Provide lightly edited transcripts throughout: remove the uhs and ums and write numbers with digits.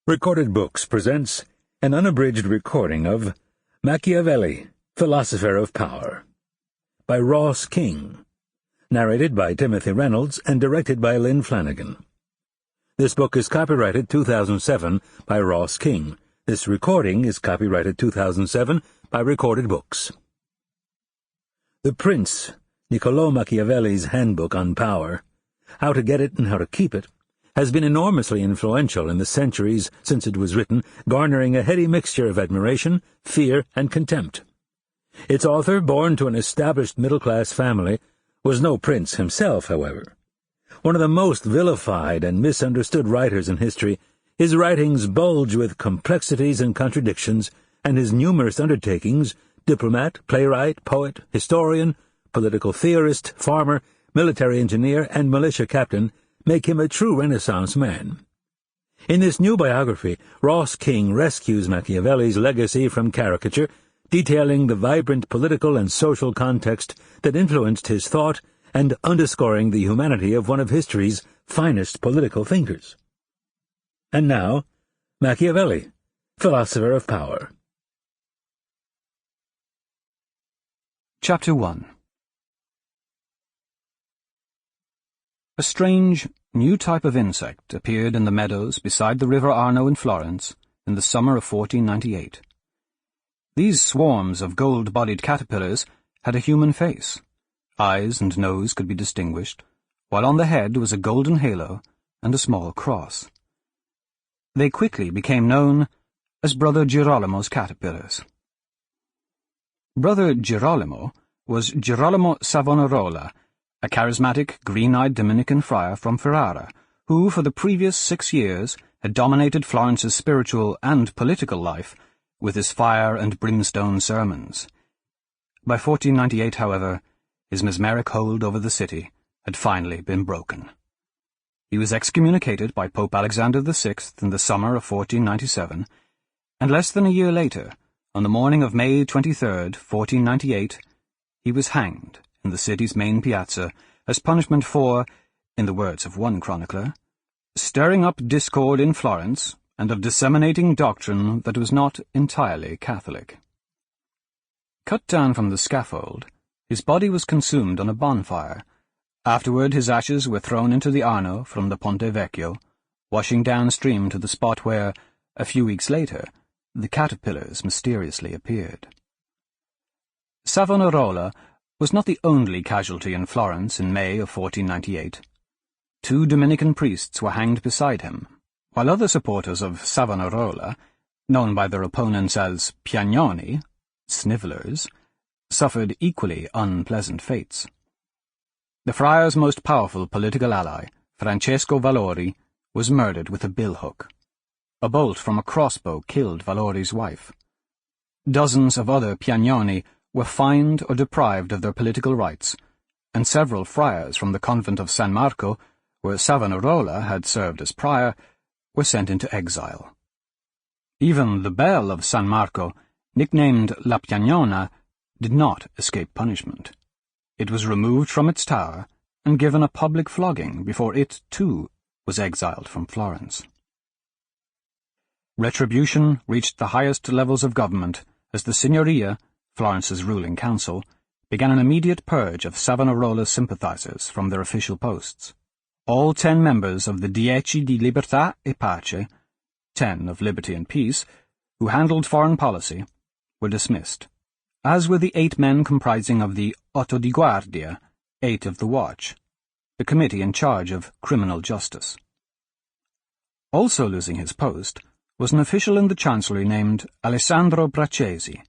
Recorded Books presents an unabridged recording of Machiavelli, Philosopher of Power, by Ross King, narrated by Timothy Reynolds and directed by Lynn Flanagan. This book is copyrighted 2007 by Ross King. This recording is copyrighted 2007 by Recorded Books. The Prince, Niccolò Machiavelli's handbook on power, how to get it and how to keep it, has been enormously influential in the centuries since it was written, garnering a heady mixture of admiration, fear, and contempt. Its author, born to an established middle-class family, was no prince himself, however. One of the most vilified and misunderstood writers in history, his writings bulge with complexities and contradictions, and his numerous undertakings, diplomat, playwright, poet, historian, political theorist, farmer, military engineer, and militia captain, make him a true Renaissance man. In this new biography, Ross King rescues Machiavelli's legacy from caricature, detailing the vibrant political and social context that influenced his thought and underscoring the humanity of one of history's finest political thinkers. And now, Machiavelli, Philosopher of Power. Chapter 1. A strange, new type of insect appeared in the meadows beside the river Arno in Florence in the summer of 1498. These swarms of gold-bodied caterpillars had a human face. Eyes and nose could be distinguished, while on the head was a golden halo and a small cross. They quickly became known as Brother Girolamo's caterpillars. Brother Girolamo was Girolamo Savonarola, a charismatic, green-eyed Dominican friar from Ferrara, who for the previous 6 years had dominated Florence's spiritual and political life with his fire and brimstone sermons. By 1498, however, his mesmeric hold over the city had finally been broken. He was excommunicated by Pope Alexander VI in the summer of 1497, and less than a year later, on the morning of May 23rd, 1498, he was hanged in the city's main piazza as punishment for, in the words of one chronicler, stirring up discord in Florence and of disseminating doctrine that was not entirely Catholic. Cut down from the scaffold, his body was consumed on a bonfire. Afterward his ashes were thrown into the Arno from the Ponte Vecchio, washing downstream to the spot where, a few weeks later, the caterpillars mysteriously appeared. Savonarola was not the only casualty in Florence in May of 1498. 2 Dominican priests were hanged beside him, while other supporters of Savonarola, known by their opponents as piagnoni, snivellers, suffered equally unpleasant fates. The friar's most powerful political ally, Francesco Valori, was murdered with a billhook. A bolt from a crossbow killed Valori's wife. Dozens of other piagnoni were fined or deprived of their political rights, and several friars from the convent of San Marco, where Savonarola had served as prior, were sent into exile. Even the bell of San Marco, nicknamed La Piagnona, did not escape punishment. It was removed from its tower and given a public flogging before it, too, was exiled from Florence. Retribution reached the highest levels of government as the Signoria, Florence's ruling council, began an immediate purge of Savonarola's sympathizers from their official posts. All 10 members of the Dieci di Libertà e Pace, 10 of Liberty and Peace, who handled foreign policy, were dismissed, as were the 8 men comprising of the Otto di Guardia, 8 of the Watch, the committee in charge of criminal justice. Also losing his post was an official in the chancellery named Alessandro Braccesi.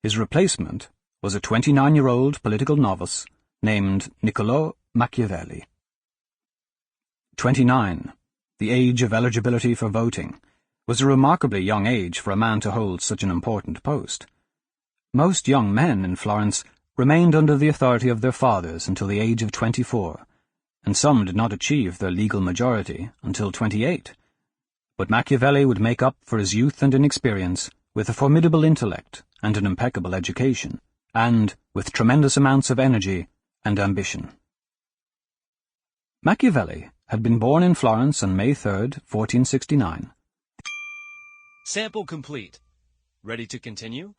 His replacement was a 29-year-old political novice named Niccolò Machiavelli. 29, the age of eligibility for voting, was a remarkably young age for a man to hold such an important post. Most young men in Florence remained under the authority of their fathers until the age of 24, and some did not achieve their legal majority until 28. But Machiavelli would make up for his youth and inexperience with a formidable intellect and an impeccable education, and with tremendous amounts of energy and ambition. Machiavelli had been born in Florence on May 3, 1469, Sample complete. Ready to continue?